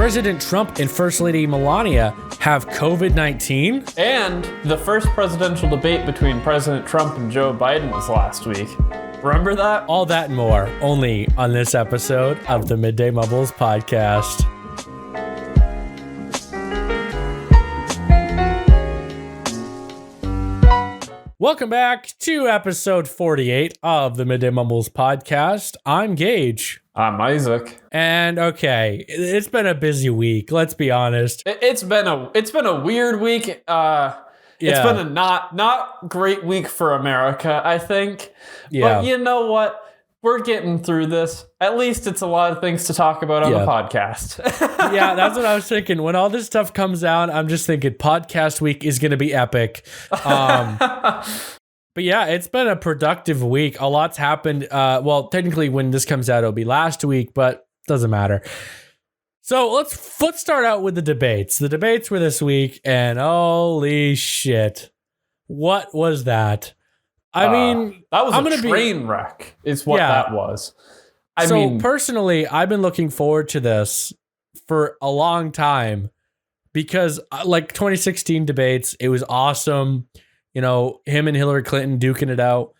President Trump and First Lady Melania have COVID-19. And the first presidential debate between President Trump and Joe Biden was last week. Remember that? All that and more, only on this episode of the Midday Mumbles podcast. Welcome back to episode 48 of the Midday Mumbles podcast. I'm Gage. I'm Isaac. And okay, it's been a busy week. Let's be honest. It's been a weird week. It's been a not great week for America, I think. Yeah. But you know what? We're getting through this. At least it's a lot of things to talk about on the podcast. Yeah, that's what I was thinking. When all this stuff comes out, I'm just thinking podcast week is going to be epic. But yeah, it's been a productive week. A lot's happened. Well, technically when this comes out, it'll be last week, but doesn't matter. So let's start out with the debates. The debates were this week, and holy shit. What was that? I mean, that was a train wreck is what that was. I mean, personally, I've been looking forward to this for a long time because like 2016 debates, it was awesome. You know, him and Hillary Clinton duking it out.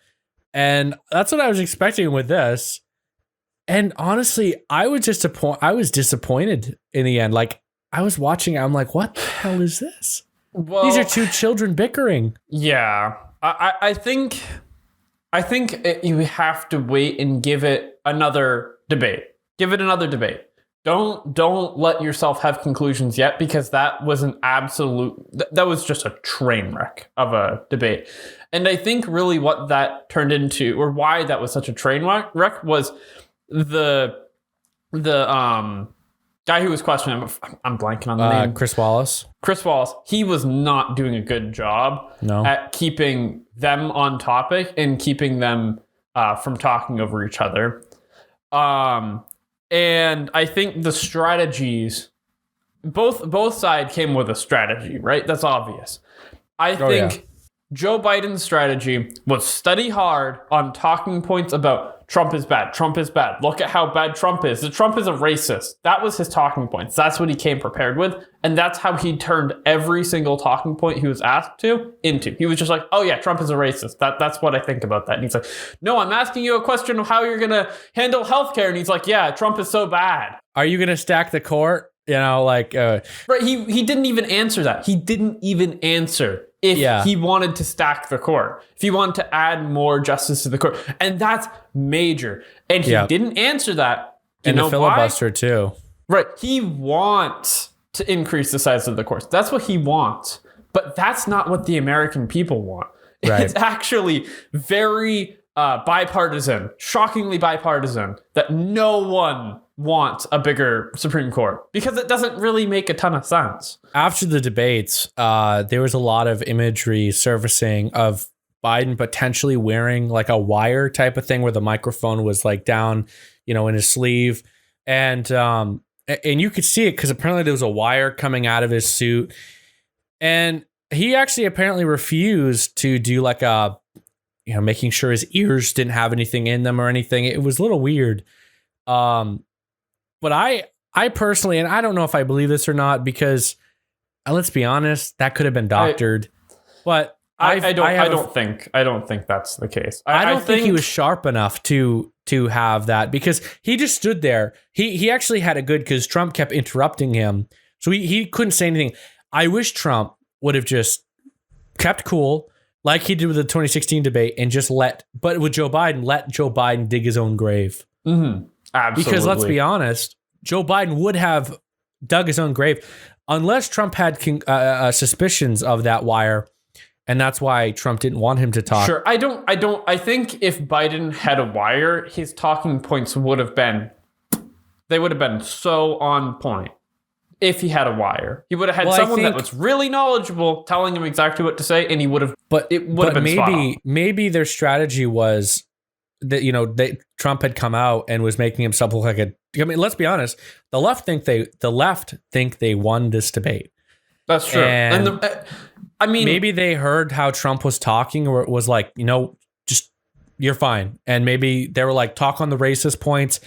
And that's what I was expecting with this. And honestly, I was disappointed in the end. Like, I was watching, I'm like, what the hell is this? Well, these are two children bickering. Yeah. I think you have to wait and give it another debate. Give it another debate. Don't let yourself have conclusions yet, because that was that was just a train wreck of a debate. And I think really what that turned into, or why that was such a train wreck, was the guy who was questioning him. I'm blanking on the name. Chris Wallace. He was not doing a good job at keeping them on topic and keeping them from talking over each other. And I think the strategies, both sides came with a strategy, right? That's obvious. I think Joe Biden's strategy was study hard on talking points about Trump is bad. Trump is bad. Look at how bad Trump is. Trump is a racist. That was his talking points. That's what he came prepared with. And that's how he turned every single talking point he was asked to into. He was just like, oh yeah, Trump is a racist. That's what I think about that. And he's like, no, I'm asking you a question of how you're going to handle healthcare. And he's like, yeah, Trump is so bad. Are you going to stack the court? You know, like... Right, he didn't even answer that. He didn't even answer if he wanted to stack the court, if he wanted to add more justice to the court. And that's major. And he didn't answer that. And the filibuster, too. Right. He wants to increase the size of the courts. That's what he wants. But that's not what the American people want. Right. It's actually very bipartisan, shockingly bipartisan, that no one wants a bigger Supreme Court, because it doesn't really make a ton of sense. After the debates, there was a lot of imagery surfacing of Biden potentially wearing like a wire type of thing where the microphone was like down, you know, in his sleeve. And you could see it because apparently there was a wire coming out of his suit. And he actually apparently refused to do like a, you know, making sure his ears didn't have anything in them or anything. It was a little weird. But I personally, and I don't know if I believe this or not, because let's be honest, that could have been doctored. But I don't think that's the case. I don't think he was sharp enough to have that, because he just stood there. He actually had a good, because Trump kept interrupting him, so he couldn't say anything. I wish Trump would have just kept cool, like he did with the 2016 debate, and just let Joe Biden dig his own grave. Mm-hmm. Absolutely. Because let's be honest, Joe Biden would have dug his own grave unless Trump had suspicions of that wire. And that's why Trump didn't want him to talk. Sure. I think if Biden had a wire, his talking points would have been so on point. If he had a wire, he would have had someone that was really knowledgeable telling him exactly what to say, and he would have, it would have been maybe their strategy was that, you know, Trump had come out and was making himself look like I mean, let's be honest. The left think they won this debate. That's true. And maybe they heard how Trump was talking, or it was like, you know, just you're fine. And maybe they were like, talk on the racist points,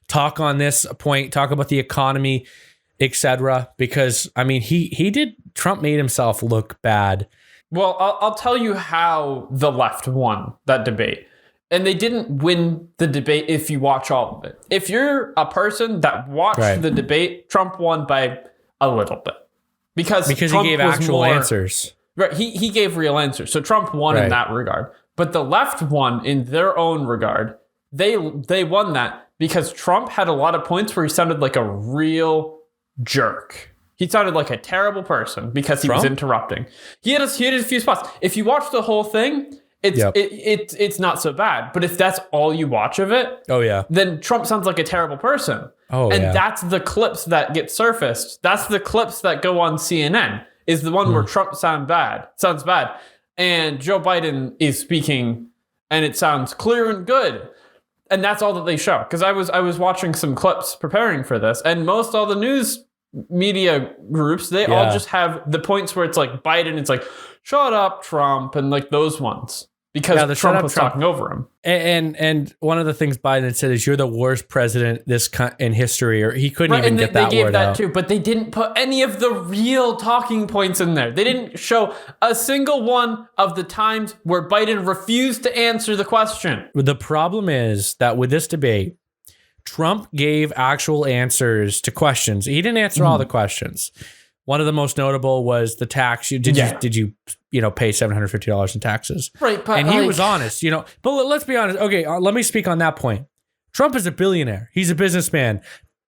talk on this point, talk about the economy. etc. Because I mean, Trump made himself look bad. Well, I'll tell you how the left won that debate. And they didn't win the debate if you watch all of it. If you're a person that watched the debate, Trump won by a little bit. Because Trump he gave actual answers. Right, he gave real answers. So Trump won in that regard. But the left won in their own regard. They won that because Trump had a lot of points where he sounded like a real jerk. He sounded like a terrible person because he was interrupting. He had a few spots. If you watch the whole thing, it's not so bad. But if that's all you watch of it, then Trump sounds like a terrible person. That's the clips that get surfaced. That's the clips that go on CNN. Is the one where Trump sounds bad, and Joe Biden is speaking, and it sounds clear and good. And that's all that they show. Because I was watching some clips preparing for this, and most all the news media groups, they all just have the points where it's like Biden, it's like, shut up, Trump, and like those ones. Because Trump was talking over him. And one of the things Biden said is, you're the worst president in history, or he couldn't even get that word out. They gave that too, but they didn't put any of the real talking points in there. They didn't show a single one of the times where Biden refused to answer the question. The problem is that with this debate, Trump gave actual answers to questions. He didn't answer all the questions. One of the most notable was the tax. Did you pay $750 in taxes? Right, but he was honest, But let's be honest. Okay, let me speak on that point. Trump is a billionaire. He's a businessman.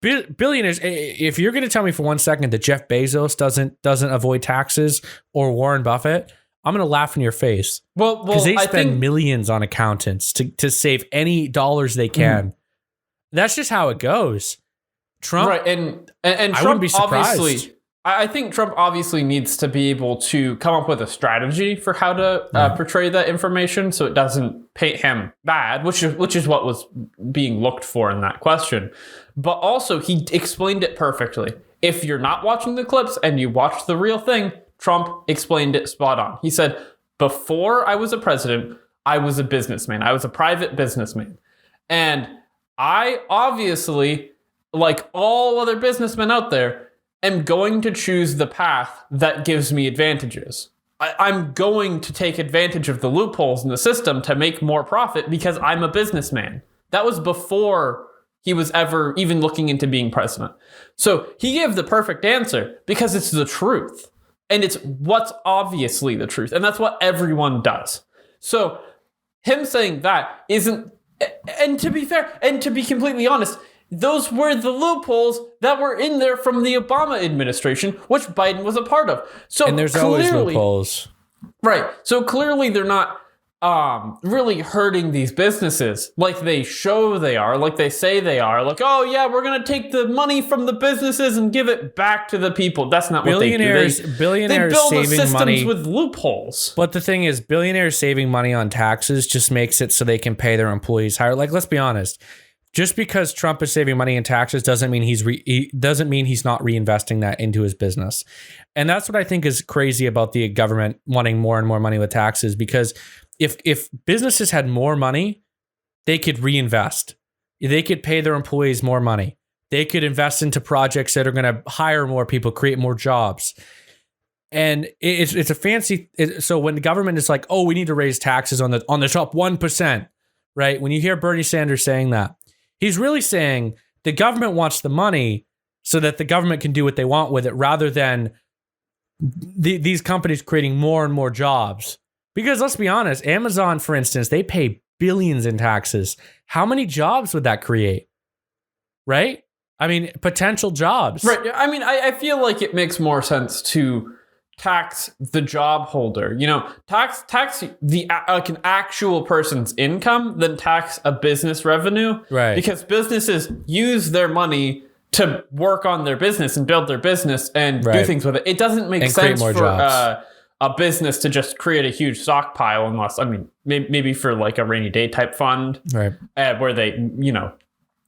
Billionaires. If you're going to tell me for 1 second that Jeff Bezos doesn't avoid taxes, or Warren Buffett, I'm going to laugh in your face. Well, because they spend millions on accountants to save any dollars they can. That's just how it goes. Trump, right? And Trump, I wouldn't be surprised. Obviously, I think Trump obviously needs to be able to come up with a strategy for how to portray that information so it doesn't paint him bad, which is what was being looked for in that question. But also, he explained it perfectly. If you're not watching the clips and you watch the real thing, Trump explained it spot on. He said, before I was a president, I was a businessman. I was a private businessman. And I obviously, like all other businessmen out there, am going to choose the path that gives me advantages. I'm going to take advantage of the loopholes in the system to make more profit because I'm a businessman. That was before he was ever even looking into being president. So he gave the perfect answer because it's the truth. And it's what's obviously the truth. And that's what everyone does. So him saying that isn't, and to be fair, and to be completely honest, those were the loopholes that were in there from the Obama administration, which Biden was a part of. So and there's always loopholes. Right. So clearly they're not really hurting these businesses like they show they are, like they say they are. Like, oh, yeah, we're going to take the money from the businesses and give it back to the people. That's not what they do. Billionaires build saving systems money with loopholes. But the thing is, billionaires saving money on taxes just makes it so they can pay their employees higher. Like, let's be honest. Just because Trump is saving money in taxes doesn't mean he's not reinvesting that into his business. And that's what I think is crazy about the government wanting more and more money with taxes, because if businesses had more money, they could reinvest. They could pay their employees more money. They could invest into projects that are going to hire more people, create more jobs. And it's a fancy. So when the government is like, oh, we need to raise taxes on the top 1%, right? When you hear Bernie Sanders saying that, he's really saying the government wants the money so that the government can do what they want with it, rather than these companies creating more and more jobs. Because let's be honest, Amazon, for instance, they pay billions in taxes. How many jobs would that create? Right? I mean, potential jobs. Right. I mean, I feel like it makes more sense to tax the job holder, tax like an actual person's income than tax a business revenue. Right. Because businesses use their money to work on their business and build their business and do things with it. It doesn't make sense for a business to just create a huge stockpile unless, I mean, maybe for like a rainy day type fund, right? Where they,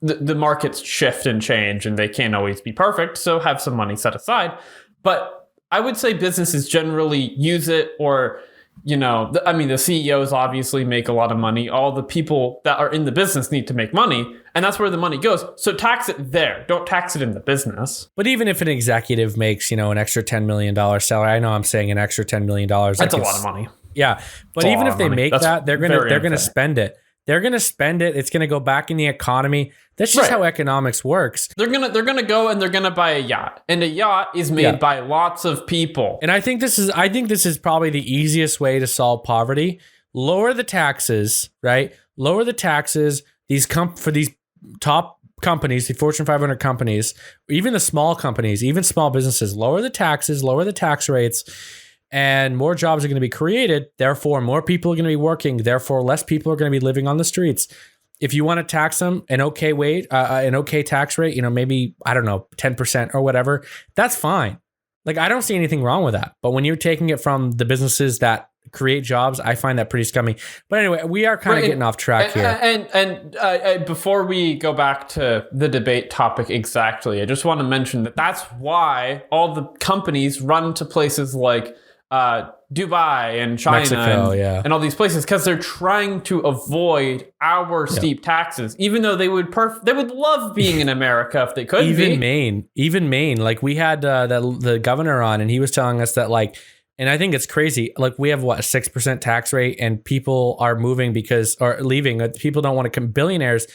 the markets shift and change and they can't always be perfect. So have some money set aside. But I would say businesses generally use it, or, the CEOs obviously make a lot of money. All the people that are in the business need to make money. And that's where the money goes. So tax it there. Don't tax it in the business. But even if an executive makes, an extra $10 million salary, I know I'm saying an extra $10 million. That's a lot of money. Yeah. But even if they make that, they're gonna spend it. They're gonna spend it. It's gonna go back in the economy. That's just how economics works. They're gonna go and they're gonna buy a yacht. And a yacht is made by lots of people. And I think this is probably the easiest way to solve poverty. Lower the taxes, right? Lower the taxes. For these top companies, the Fortune 500 companies, even the small companies, even small businesses, lower the taxes, lower the tax rates, and more jobs are going to be created. Therefore, more people are going to be working. Therefore, less people are going to be living on the streets. If you want to tax them an okay tax rate, maybe, I don't know, 10% or whatever, that's fine. Like, I don't see anything wrong with that. But when you're taking it from the businesses that create jobs, I find that pretty scummy. But anyway, we are kind of getting off track here. And before we go back to the debate topic exactly, I just want to mention that that's why all the companies run to places like Dubai and China, Mexico, and all these places, because they're trying to avoid our steep taxes, even though they would love being in America if they could. Even Maine, like we had the governor on, and he was telling us that, like, and I think it's crazy. Like, we have a 6% tax rate, and people are moving or leaving. People don't want to become billionaires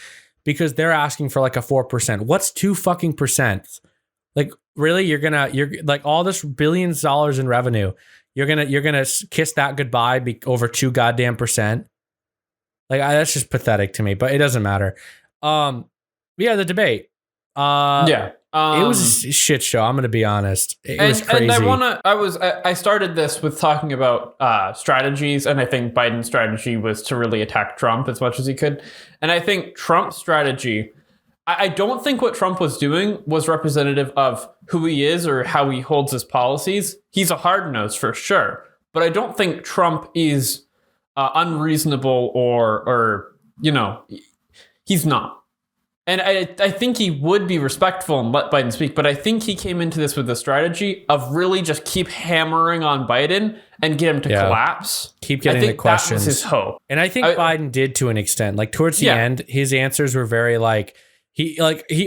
because they're asking for like a 4%. What's 2 fucking percent? Like, really, you're like all this billions of dollars in revenue. You're gonna kiss that goodbye over 2 goddamn percent. Like, that's just pathetic to me. But it doesn't matter. The debate. It was a shit show. I'm gonna be honest. It was crazy. And I started this with talking about strategies, and I think Biden's strategy was to really attack Trump as much as he could. And I think Trump's strategy, I don't think what Trump was doing was representative of who he is or how he holds his policies. He's a hard nose for sure, but I don't think Trump is unreasonable or he's not. And I think he would be respectful and let Biden speak, but I think he came into this with the strategy of really just keep hammering on Biden and get him to collapse. Keep getting the questions. That was his hope. And I think Biden did to an extent. Like, towards the end, his answers were very he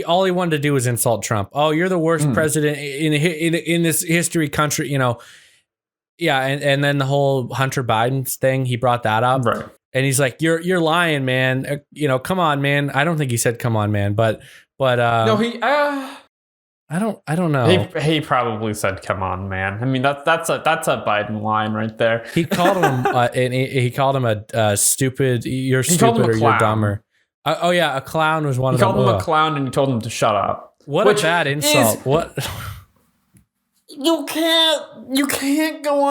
all he wanted to do was insult Trump. Oh, you're the worst president in this history country, Yeah, and then the whole Hunter Biden thing, he brought that up. Right. And he's like, "You're lying, man. Come on, man." I don't think he said "come on, man," but no, he. I don't know. He probably said "come on, man." I mean, that's a Biden line right there. He called him he called him a stupid. You're stupid or you're dumber. A clown was one of them. He called him a clown, and he told him to shut up. What a bad insult! What? You can't go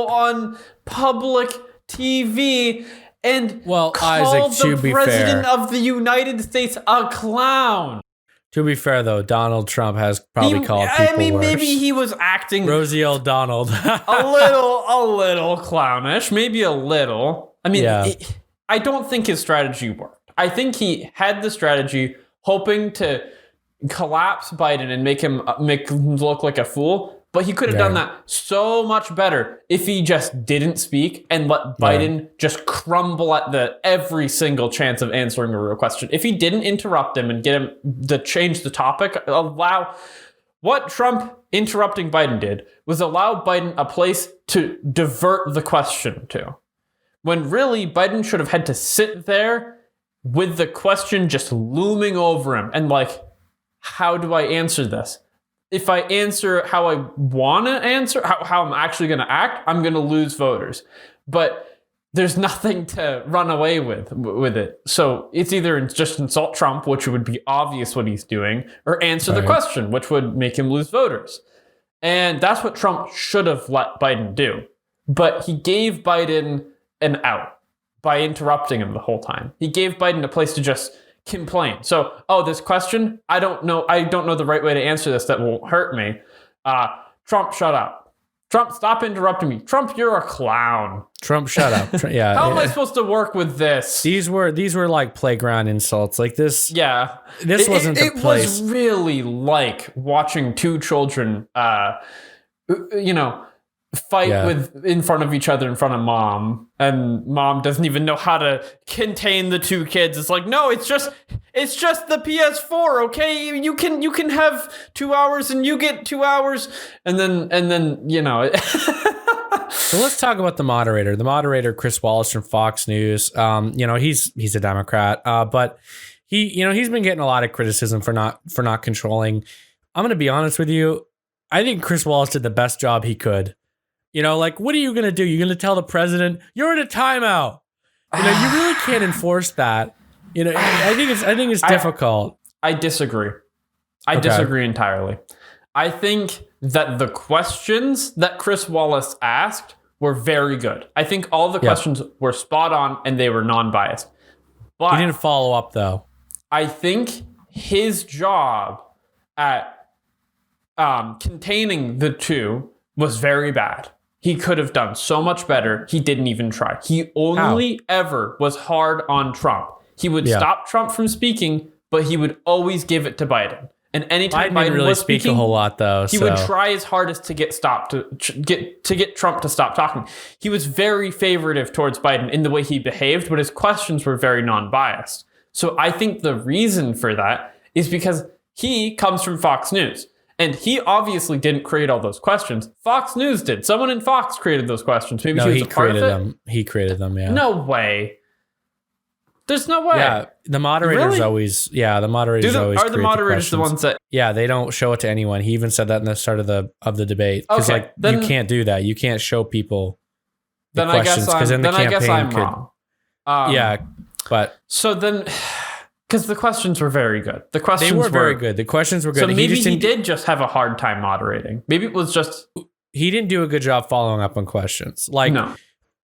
on public TV and call Isaac, the president of the United States a clown. To be fair, though, Donald Trump has probably called people worse. Maybe he was acting Rosie old Donald. a little clownish, maybe a little. I mean, I don't think his strategy worked. I think he had the strategy hoping to collapse Biden and make him look like a fool. But he could have done that so much better if he just didn't speak and let Biden just crumble at every single chance of answering a real question. If he didn't interrupt him and get him to change the topic, what Trump interrupting Biden did was allow Biden a place to divert the question to. When really Biden should have had to sit there with the question just looming over him and how do I answer this? If I answer how I want to answer, how I'm actually going to act, I'm going to lose voters. But there's nothing to run away with it. So it's either just insult Trump, which would be obvious what he's doing, or answer the question, which would make him lose voters. And that's what Trump should have let Biden do. But he gave Biden an out by interrupting him the whole time. He gave Biden a place to just complain. So, this question, I don't know the right way to answer this that won't hurt me. Trump, shut up. Trump, stop interrupting me. Trump, you're a clown. Trump, shut up. Yeah. How am I supposed to work with this? These were like playground insults. Like this. Yeah. This wasn't the place. It was really like watching two children, fight in front of each other in front of mom, and mom doesn't even know how to contain the two kids. It's like, no, it's just the PS4, okay? You can have 2 hours and you get 2 hours, and then you know. So let's talk about the moderator. The moderator, Chris Wallace from Fox News. He's a Democrat, but he's been getting a lot of criticism for not controlling. I'm going to be honest with you. I think Chris Wallace did the best job he could. Like, what are you going to do? You're going to tell the president you're in a timeout. You really can't enforce that. I think it's difficult. I disagree. I disagree entirely. I think that the questions that Chris Wallace asked were very good. I think all the questions were spot on and they were non-biased. But he didn't follow up, though. I think his job at containing the two was very bad. He could have done so much better. He didn't even try. He only ever was hard on Trump. He would stop Trump from speaking, but he would always give it to Biden. And anytime Biden didn't really was speak speaking, a whole lot, though. He would try his hardest to get Trump to stop talking. He was very favoritive towards Biden in the way he behaved, but his questions were very non-biased. So I think the reason for that is because he comes from Fox News. And he obviously didn't create all those questions. Fox News did. Someone in Fox created those questions. Maybe he created them. He created them, yeah. No way. There's no way. Yeah, the moderators always. Yeah, the moderators always. Are the moderators the ones that? Yeah, they don't show it to anyone. He even said that in the start of the debate. Because you can't do that. You can't show people the questions because then the campaign could. Wrong. But so then. Because the questions were very good. They were very good. The questions were good. So maybe he did just have a hard time moderating. Maybe it was just... He didn't do a good job following up on questions. No.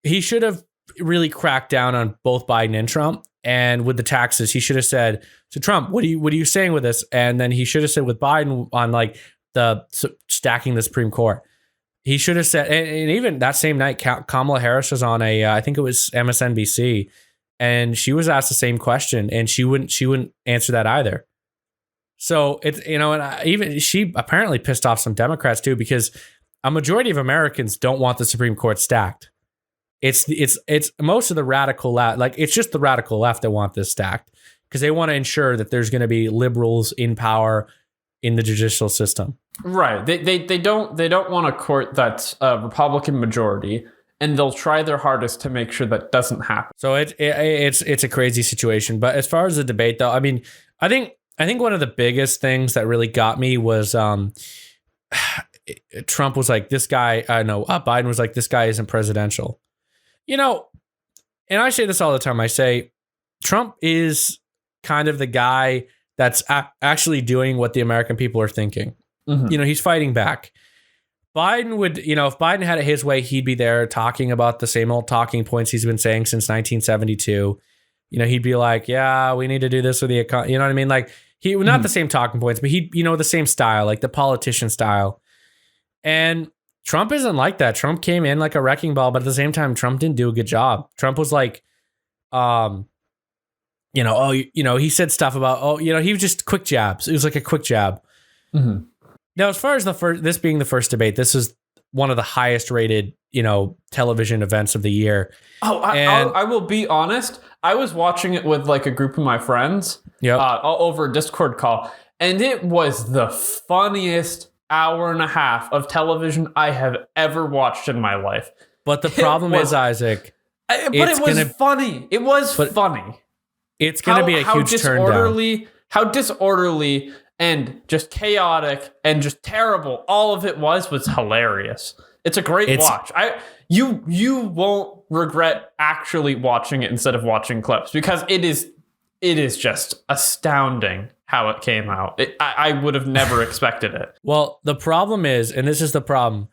He should have really cracked down on both Biden and Trump. And with the taxes, he should have said, so Trump, what are you saying with this? And then he should have said with Biden on like the stacking the Supreme Court. He should have said, and even that same night, Kamala Harris was on I think it was MSNBC. And she was asked the same question, and she wouldn't answer that either. So it's even she apparently pissed off some Democrats too, because a majority of Americans don't want the Supreme Court stacked. It's most of the radical left, like it's just the radical left that want this stacked because they want to ensure that there's going to be liberals in power in the judicial system. Right. They don't want a court that's a Republican majority. And they'll try their hardest to make sure that doesn't happen. So it's a crazy situation. But as far as the debate, though, I mean, I think one of the biggest things that really got me was Trump was like, this guy. Biden was like, this guy isn't presidential. And I say this all the time. I say Trump is kind of the guy that's actually doing what the American people are thinking. Mm-hmm. He's fighting back. Biden would, if Biden had it his way, he'd be there talking about the same old talking points he's been saying since 1972. He'd be like, yeah, we need to do this with the economy. You know what I mean? Like not the same talking points, but he, the same style, like the politician style. And Trump isn't like that. Trump came in like a wrecking ball, but at the same time, Trump didn't do a good job. Trump was like, he said stuff about, he was just quick jabs. It was like a quick jab. Mm-hmm. Now, as far as this being the first debate, this is one of the highest rated, television events of the year. Oh, I will be honest. I was watching it with like a group of my friends over a Discord call, and it was the funniest hour and a half of television I have ever watched in my life. But the problem is, Isaac. It was funny. It was funny. It's going to be a huge turn down. How disorderly and just chaotic and just terrible all of it was hilarious. It's a great watch. You won't regret actually watching it instead of watching clips, because it is just astounding how it came out. I would have never expected it. Well, the problem is, and this is the problem,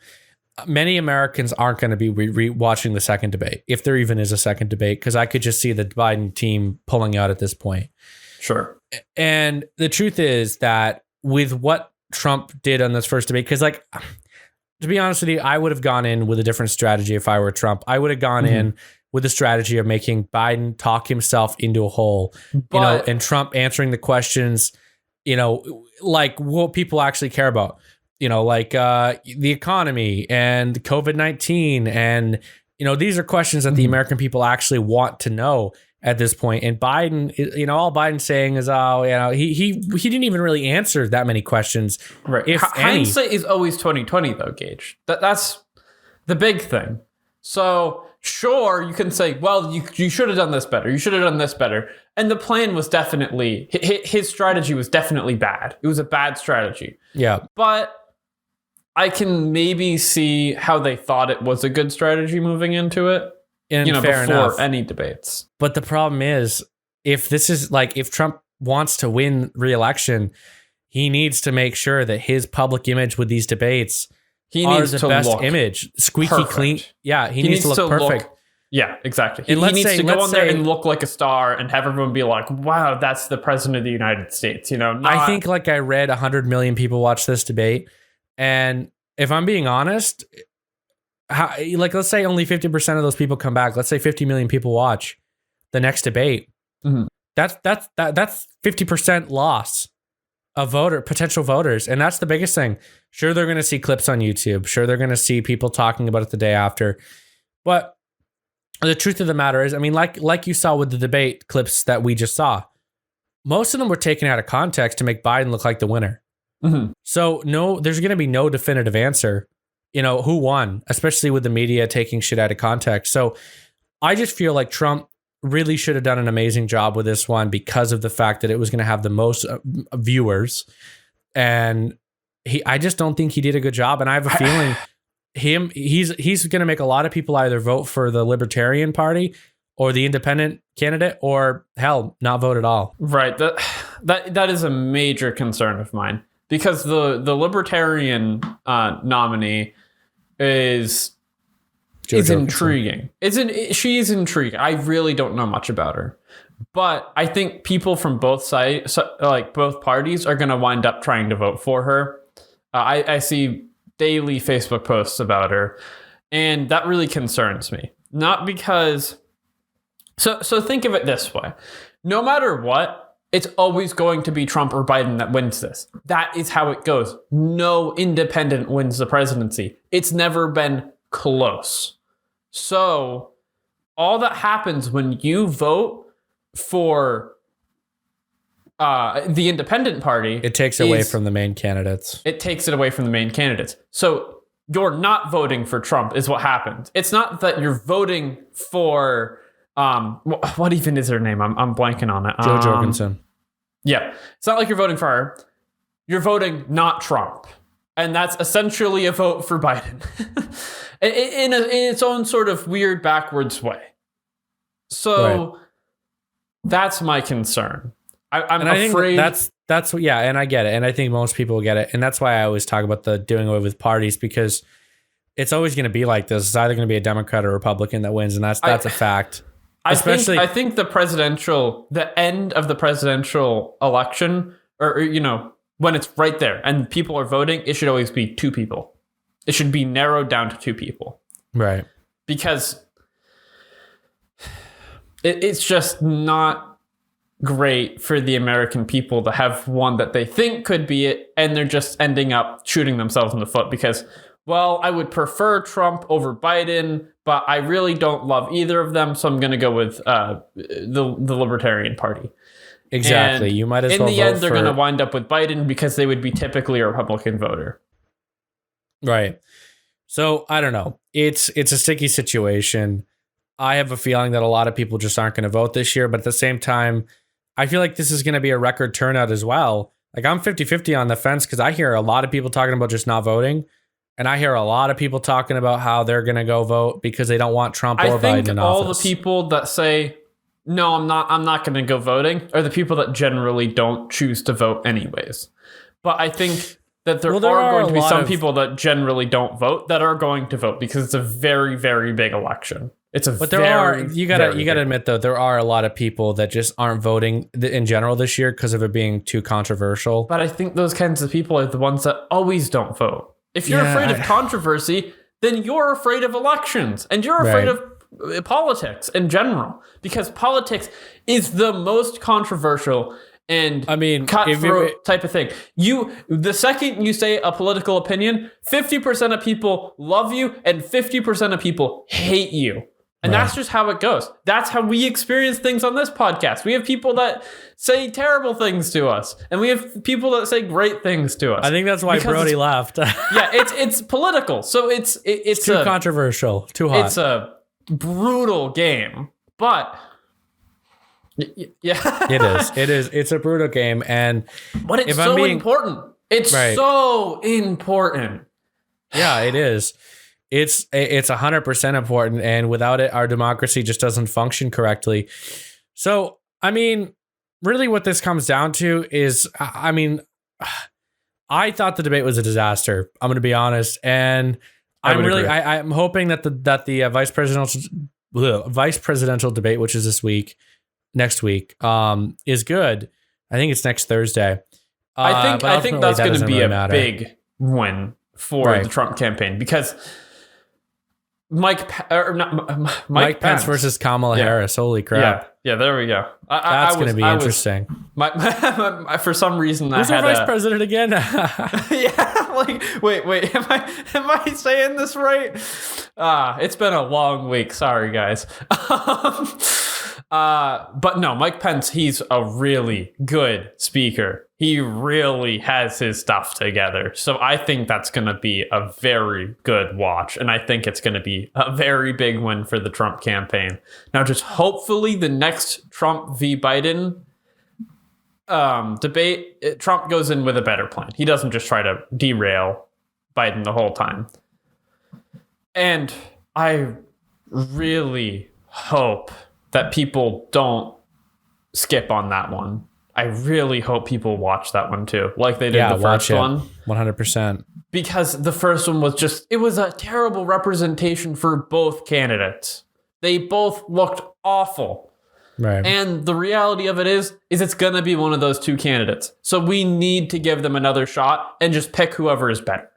many Americans aren't going to be watching the second debate, if there even is a second debate, because I could just see the Biden team pulling out at this point. Sure. And the truth is that with what Trump did on this first debate, because like, to be honest with you, I would have gone in with a different strategy if I were Trump. I would have gone in with a strategy of making Biden talk himself into a hole, and Trump answering the questions, like what people actually care about. like the economy and COVID-19. And, these are questions that the American people actually want to know at this point. And Biden, all Biden's saying is, he didn't even really answer that many questions. Right. If hindsight is always 2020 though, Gage. That's the big thing. So sure, you can say, well, you should have done this better. You should have done this better. And the plan was definitely, his strategy was definitely bad. It was a bad strategy. Yeah. But I can maybe see how they thought it was a good strategy moving into it. And fair before enough. any debates. But the problem is, if Trump wants to win re-election, he needs to make sure that his public image with these debates are the best image, squeaky perfect. clean. Yeah, he needs to look perfect. Yeah, exactly. And he needs to go on there and look like a star and have everyone be like, wow, that's the president of the United States. I think I read 100 million people watch this debate. And if I'm being honest, let's say only 50% of those people come back. Let's say 50 million people watch the next debate. Mm-hmm. That's 50% loss of potential voters. And that's the biggest thing. Sure, they're going to see clips on YouTube. Sure, they're going to see people talking about it the day after. But the truth of the matter is, like you saw with the debate clips that we just saw, most of them were taken out of context to make Biden look like the winner. Mm-hmm. So there's going to be no definitive answer, who won, especially with the media taking shit out of context. So I just feel like Trump really should have done an amazing job with this one because of the fact that it was going to have the most viewers. And I just don't think he did a good job. And I have a feeling he's going to make a lot of people either vote for the Libertarian Party or the independent candidate, or hell, not vote at all. Right. That is a major concern of mine. Because the Libertarian nominee is intriguing. She is intriguing. I really don't know much about her. But I think people from both sides, like both parties, are going to wind up trying to vote for her. I see daily Facebook posts about her. And that really concerns me. Not because... So think of it this way. No matter what, it's always going to be Trump or Biden that wins this. That is how it goes. No independent wins the presidency. It's never been close. So all that happens when you vote for the independent party... It takes away from the main candidates. It takes it away from the main candidates. So you're not voting for Trump is what happens. It's not that you're voting for... what even is her name? I'm blanking on it. Jo Jorgensen. Yeah. It's not like you're voting for her. You're voting not Trump. And that's essentially a vote for Biden. in its own sort of weird backwards way. So That's my concern. I'm afraid that's yeah, and I get it. And I think most people get it. And that's why I always talk about the doing away with parties, because it's always going to be like this. It's either going to be a Democrat or Republican that wins, and that's a fact. I think the end of the presidential election, or when it's right there and people are voting, it should always be two people. It should be narrowed down to two people. Right. Because it's just not great for the American people to have one that they think could be it, and they're just ending up shooting themselves in the foot because, well, I would prefer Trump over Biden, but I really don't love either of them, so I'm going to go with the Libertarian Party. Exactly. And you might as well vote in the end, they're going to wind up with Biden because they would be typically a Republican voter. Right. So, I don't know. It's a sticky situation. I have a feeling that a lot of people just aren't going to vote this year, but at the same time, I feel like this is going to be a record turnout as well. Like, I'm 50-50 on the fence because I hear a lot of people talking about just not voting. And I hear a lot of people talking about how they're going to go vote because they don't want Trump or Biden in office. I think all the people that say, no, I'm not going to go voting are the people that generally don't choose to vote anyways. But I think that there are going to be some people that generally don't vote that are going to vote because it's a very, very big election. You got to admit, though, there are a lot of people that just aren't voting in general this year because of it being too controversial. But I think those kinds of people are the ones that always don't vote. If you're afraid of controversy, then you're afraid of elections and you're afraid of politics in general, because politics is the most controversial and I mean, cutthroat type of thing. The second you say a political opinion, 50% of people love you and 50% of people hate you. And that's just how it goes. That's how we experience things on this podcast. We have people that say terrible things to us, and we have people that say great things to us. I think that's why Brody left. Yeah, it's political. So it's too controversial, too hot. It's a brutal game, but yeah, it is. It's a brutal game, but it's so important. It's so important. Yeah, it is. It's 100% important, and without it, our democracy just doesn't function correctly. So, I mean, really what this comes down to is, I mean, I thought the debate was a disaster. I'm going to be honest. And I'm hoping that the vice presidential debate, which is next week, is good. I think it's next Thursday. I think that's going to be a big win for the Trump campaign, because Mike Pence versus Kamala Harris. Holy crap. Yeah, there we go. That's going to be interesting. For some reason, who's our vice president again? Yeah, like, wait, am I saying this right? It's been a long week. Sorry, guys. But no, Mike Pence, he's a really good speaker. He really has his stuff together. So I think that's going to be a very good watch. And I think it's going to be a very big win for the Trump campaign. Now, just hopefully the next Trump v. Biden debate, Trump goes in with a better plan. He doesn't just try to derail Biden the whole time. And I really hope that people don't skip on that one. I really hope people watch that one too, like they did the first one. 100%. Because the first one was it was a terrible representation for both candidates. They both looked awful. Right. And the reality of it is it's going to be one of those two candidates. So we need to give them another shot and just pick whoever is better.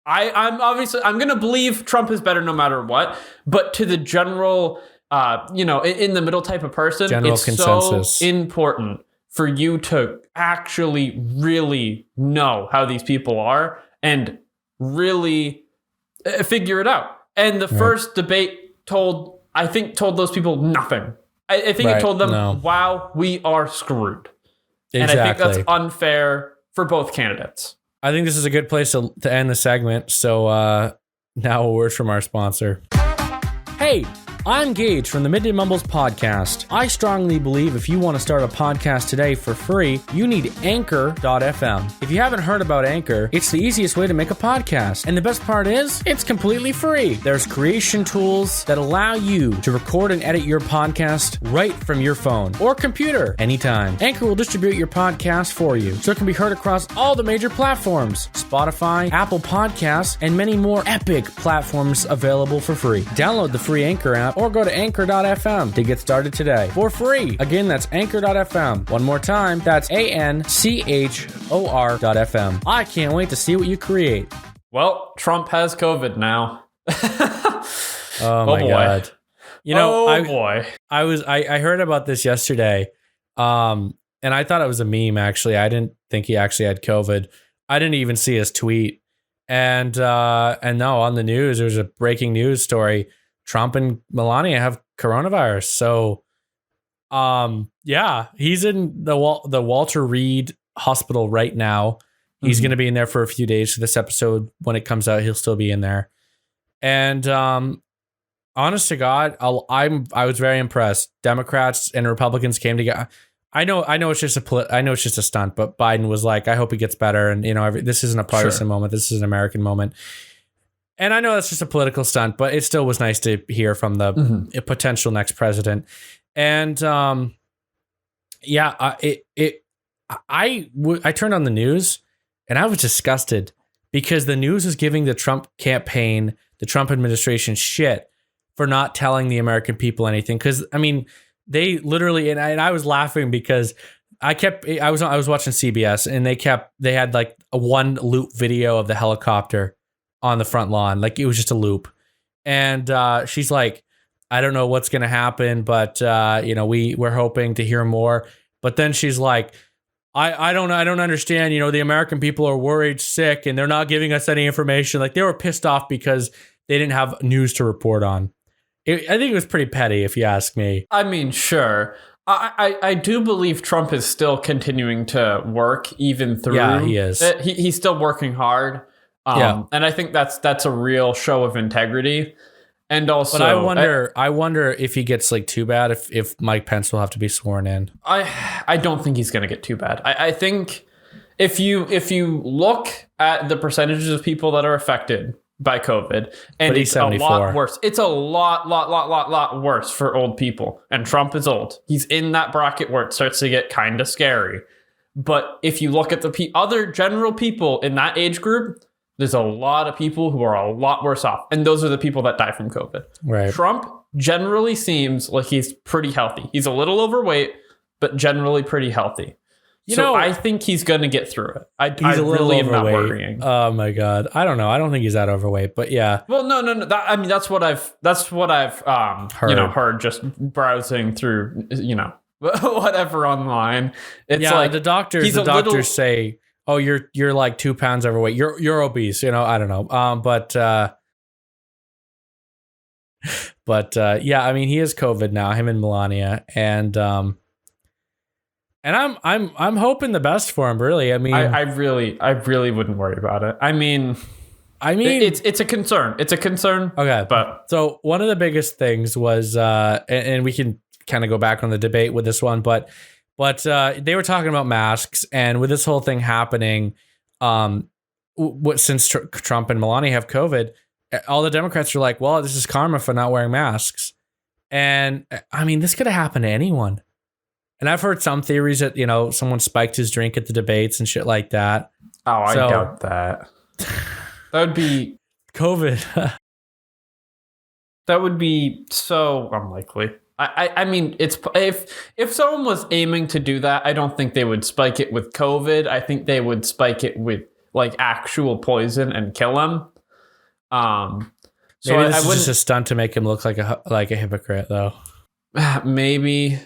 I'm going to believe Trump is better no matter what, but to the general in the middle type of person, it's consensus. So important for you to actually really know how these people are and really figure it out. And the first debate told those people nothing. I think it told them, wow, we are screwed. Exactly. And I think that's unfair for both candidates. I think this is a good place to end the segment. So now a word from our sponsor. Hey, I'm Gage from the Midday Mumbles podcast. I strongly believe if you want to start a podcast today for free, you need Anchor.fm. If you haven't heard about Anchor, it's the easiest way to make a podcast. And the best part is, it's completely free. There's creation tools that allow you to record and edit your podcast right from your phone or computer anytime. Anchor will distribute your podcast for you, so it can be heard across all the major platforms: Spotify, Apple Podcasts, and many more epic platforms available for free. Download the free Anchor app or go to Anchor.fm to get started today for free. Again, that's Anchor.fm. One more time, that's ANCHOR.fm. I can't wait to see what you create. Well, Trump has COVID now. Oh my God. Boy. I heard about this yesterday. And I thought it was a meme, actually. I didn't think he actually had COVID. I didn't even see his tweet. And no, on the news, there was a breaking news story. Trump and Melania have coronavirus. So, he's in the Walter Reed Hospital right now. He's going to be in there for a few days. So this episode, when it comes out, he'll still be in there. And honest to God, I was very impressed. Democrats and Republicans came together. I know it's just a stunt, but Biden was like, I hope he gets better. And this isn't a partisan moment. This is an American moment. And I know that's just a political stunt, but it still was nice to hear from the potential next president. And I turned on the news and I was disgusted because the news was giving the Trump campaign, the Trump administration shit for not telling the American people anything. Because I mean, they literally, and I was laughing because I was watching CBS and they had like a one loop video of the helicopter on the front lawn. Like it was just a loop. And she's like, I don't know what's going to happen, but we're hoping to hear more. But then she's like, I don't understand. You know, the American people are worried, sick, and they're not giving us any information. Like, they were pissed off because they didn't have news to report on. I think it was pretty petty, if you ask me. I mean, sure. I do believe Trump is still continuing to work even through. Yeah, he is. He's still working hard. And I think that's a real show of integrity. And also, but I wonder if he gets like too bad, if Mike Pence will have to be sworn in. I don't think he's going to get too bad. I think if you look at the percentages of people that are affected by COVID, and it's 74. A lot worse. It's a lot worse for old people. And Trump is old. He's in that bracket where it starts to get kind of scary. But if you look at the other general people in that age group, there's a lot of people who are a lot worse off. And those are the people that die from COVID. Right. Trump generally seems like he's pretty healthy. He's a little overweight, but generally pretty healthy. I think he's going to get through it. I really am not worrying. Oh my God. I don't know. I don't think he's that overweight, but yeah. Well, no. That's what I've heard just browsing through, whatever online. It's like the doctors say, oh, you're like 2 pounds overweight. You're obese. I don't know. Yeah, I mean, he has COVID now, him and Melania. And I'm hoping the best for him, really. I mean, I really wouldn't worry about it. I mean, it's a concern. It's a concern. Okay, but so one of the biggest things was, and we can kind of go back on the debate with this one, but they were talking about masks, and with this whole thing happening, since Trump and Melania have COVID, all the Democrats are like, well, this is karma for not wearing masks, and I mean, this could have happened to anyone. And I've heard some theories that, someone spiked his drink at the debates and shit like that. Oh, I doubt that. That would be COVID. That would be so unlikely. I mean, it's if someone was aiming to do that, I don't think they would spike it with COVID. I think they would spike it with like actual poison and kill him. Maybe this is just a stunt to make him look like a hypocrite, though. Maybe.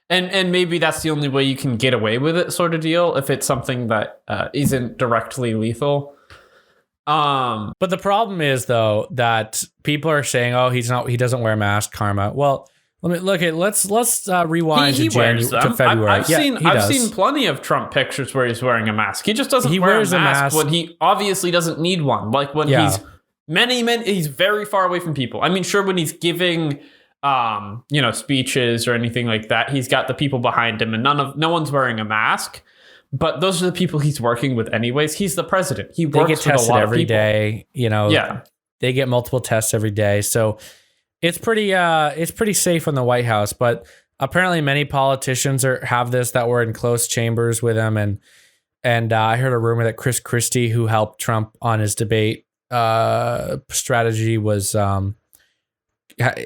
And maybe that's the only way you can get away with it, sort of deal, if it's something that isn't directly lethal. But the problem is, though, that people are saying, "Oh, he doesn't wear a mask." Karma. Well, let's rewind to February. I've seen plenty of Trump pictures where he's wearing a mask. He just doesn't wear a mask when he obviously doesn't need one. Like when he's he's very far away from people. I mean, sure, when he's giving speeches or anything like that, he's got the people behind him, and no one's wearing a mask. But those are the people he's working with anyways. He's the president. They get tested every day. They get multiple tests every day. So it's pretty safe in the White House. But apparently many politicians have this that were in close chambers with him. And I heard a rumor that Chris Christie, who helped Trump on his debate strategy,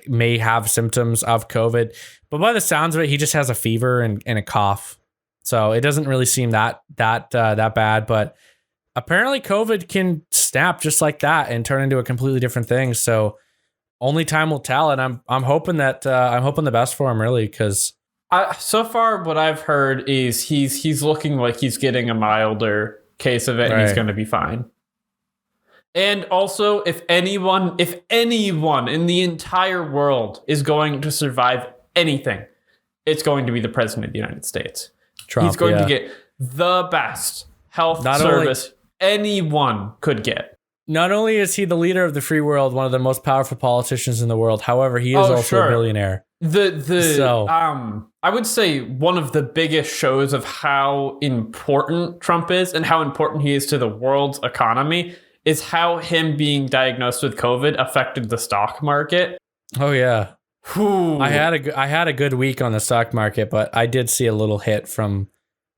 may have symptoms of COVID. But by the sounds of it, he just has a fever and a cough. So it doesn't really seem that bad, but apparently COVID can snap just like that and turn into a completely different thing. So only time will tell, and I'm hoping the best for him, really, because so far what I've heard is he's looking like he's getting a milder case of it, and he's going to be fine. And also, if anyone in the entire world is going to survive anything, it's going to be the president of the United States. Trump, he's going to get the best health service anyone could get. Not only is he the leader of the free world, one of the most powerful politicians in the world, however, he is also a billionaire. I would say one of the biggest shows of how important Trump is and how important he is to the world's economy is how him being diagnosed with COVID affected the stock market. Oh yeah. I had a good week on the stock market, but I did see a little hit from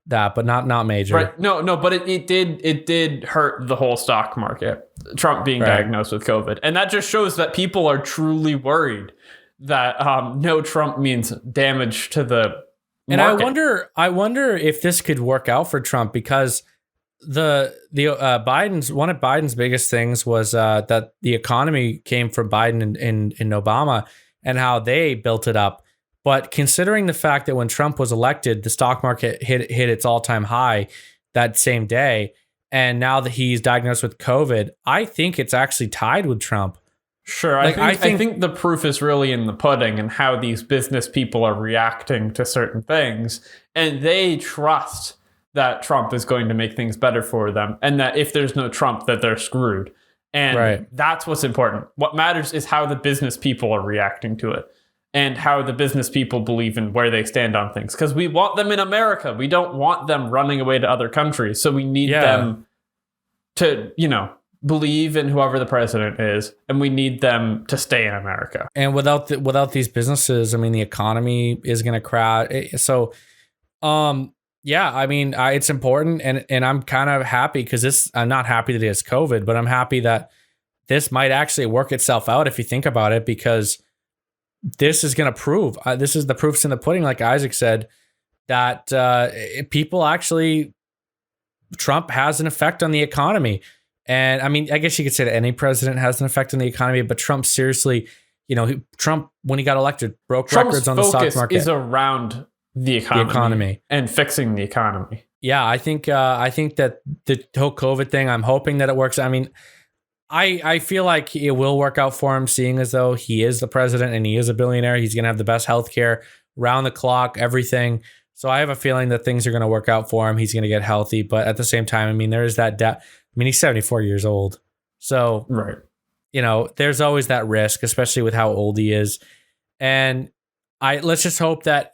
that, but not major. Right. No, but it did hurt the whole stock market, Trump being diagnosed with COVID. And that just shows that people are truly worried that no Trump means damage to the market. And I wonder if this could work out for Trump, because one of Biden's biggest things was that the economy came from Biden and Obama, and how they built it up. But considering the fact that when Trump was elected, the stock market hit its all-time high that same day, and now that he's diagnosed with COVID, I think it's actually tied with Trump. Sure. I think the proof is really in the pudding and how these business people are reacting to certain things. And they trust that Trump is going to make things better for them. And that if there's no Trump, that they're screwed. And that's what's important. What matters is how the business people are reacting to it. And how the business people believe in where they stand on things. Because we want them in America. We don't want them running away to other countries. So we need them to, believe in whoever the president is, and we need them to stay in America. And without these businesses, I mean, the economy is going to crash. So, it's important, and I'm kind of happy because I'm not happy that it's COVID, but I'm happy that this might actually work itself out if you think about it, because this is going to prove, this is the proofs in the pudding, like Isaac said, that people actually, Trump has an effect on the economy. And I mean, I guess you could say that any president has an effect on the economy, but Trump seriously, Trump, when he got elected, broke records on the stock market. Trump's focus is around the economy and fixing the economy. Yeah, I think that the whole COVID thing, I'm hoping that it works. I mean, I feel like it will work out for him, seeing as though he is the president and he is a billionaire. He's going to have the best healthcare, round the clock, everything. So I have a feeling that things are going to work out for him. He's going to get healthy. But at the same time, I mean, there is that debt. I mean, he's 74 years old. So, there's always that risk, especially with how old he is. And let's just hope that,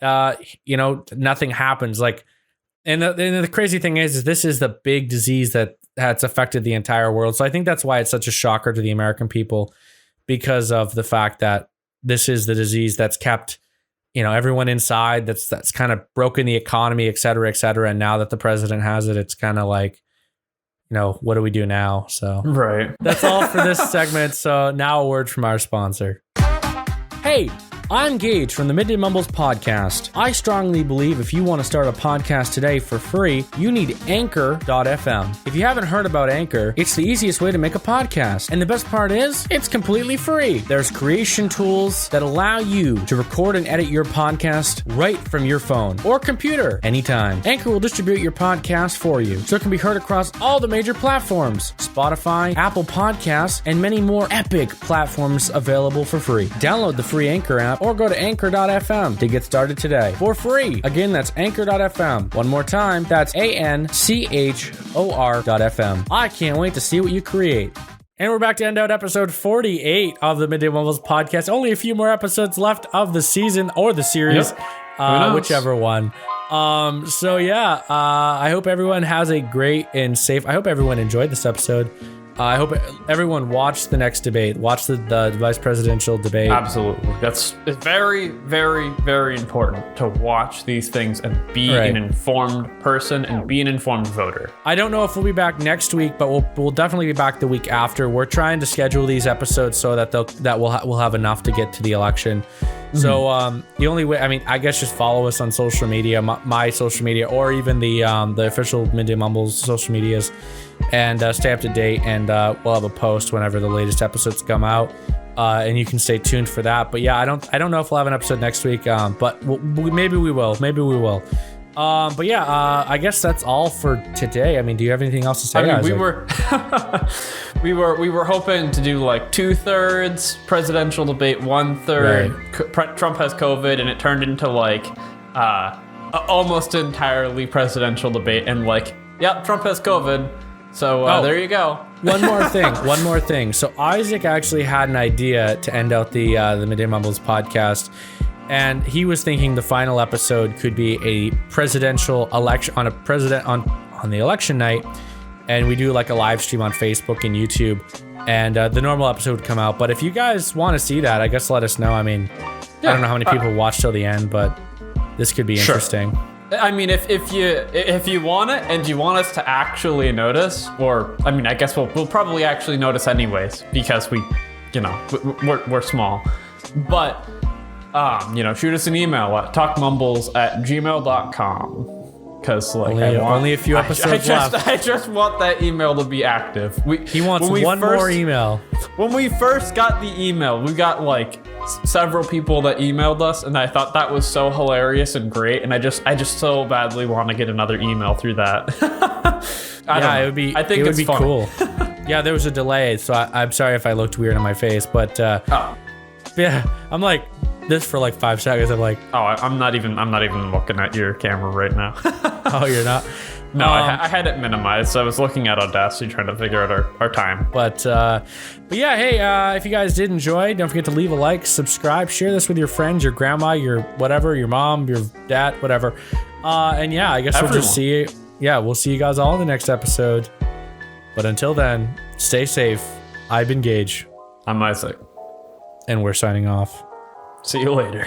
nothing happens. And the crazy thing is this is the big disease that's affected the entire world. So I think that's why it's such a shocker to the American people, because of the fact that this is the disease that's kept, everyone inside, that's kind of broken the economy, et cetera, et cetera. And now that the president has it, it's kind of like, what do we do now? So that's all for this segment. So now a word from our sponsor. Hey, I'm Gage from the Midday Mumbles podcast. I strongly believe if you want to start a podcast today for free, you need Anchor.fm. If you haven't heard about Anchor, it's the easiest way to make a podcast. And the best part is, it's completely free. There's creation tools that allow you to record and edit your podcast right from your phone or computer anytime. Anchor will distribute your podcast for you, so it can be heard across all the major platforms: Spotify, Apple Podcasts, and many more epic platforms available for free. Download the free Anchor app or go to Anchor.fm to get started today for free. Again, that's Anchor.fm. One more time, that's ANCHOR.fm. I can't wait to see what you create. And we're back to end out episode 48 of the Midday Mumbles podcast. Only a few more episodes left of the season or the series, whichever one. I hope everyone has a great and safe. I hope everyone enjoyed this episode. I hope everyone watched the next debate. Watch the vice presidential debate. Absolutely. It's very, very, very important to watch these things and be an informed person and be an informed voter. I don't know if we'll be back next week, but we'll definitely be back the week after. We're trying to schedule these episodes so that we'll have enough to get to the election. Mm-hmm. So the only way, I guess, just follow us on social media, my social media, or even the official Midday Mumbles social medias, and stay up to date. And we'll have a post whenever the latest episodes come out, and you can stay tuned for that. But yeah, I don't know if we'll have an episode next week, but maybe we will. I guess that's all for today. Do you have anything else to say? We were we were hoping to do like 2/3 presidential debate, 1/3 Trump has COVID, and it turned into like almost entirely presidential debate, and Trump has COVID. So there you go. One more thing. So Isaac actually had an idea to end out the Midday Mumbles podcast. And he was thinking the final episode could be a presidential election on the election night, and we do like a live stream on Facebook and YouTube, and the normal episode would come out. But if you guys want to see that, I guess let us know. I don't know how many people watch till the end, but this could be interesting. If you want it and you want us to actually notice, or I guess we'll probably actually notice anyways, because we're small, but. Shoot us an email at talkmumbles@gmail.com. Because only a few episodes left. I just want that email to be active. He wants more email. When we first got the email, we got several people that emailed us, and I thought that was so hilarious and great, and I just so badly want to get another email through that. I don't know. It would be. I think it would it's be funny. cool. Yeah, there was a delay, so I'm sorry if I looked weird on my face, but yeah, I'm like this for like 5 seconds. I'm like, I'm not even looking at your camera right now. oh, you're not. No, I had it minimized, so I was looking at Audacity trying to figure out our time. But yeah, hey, if you guys did enjoy, don't forget to leave a like, subscribe, share this with your friends, your grandma, your whatever, your mom, your dad, whatever. And yeah, I guess we'll just see you. Yeah, we'll see you guys all in the next episode. But until then, stay safe. I've been Gage. I'm Isaac. And we're signing off. See you later.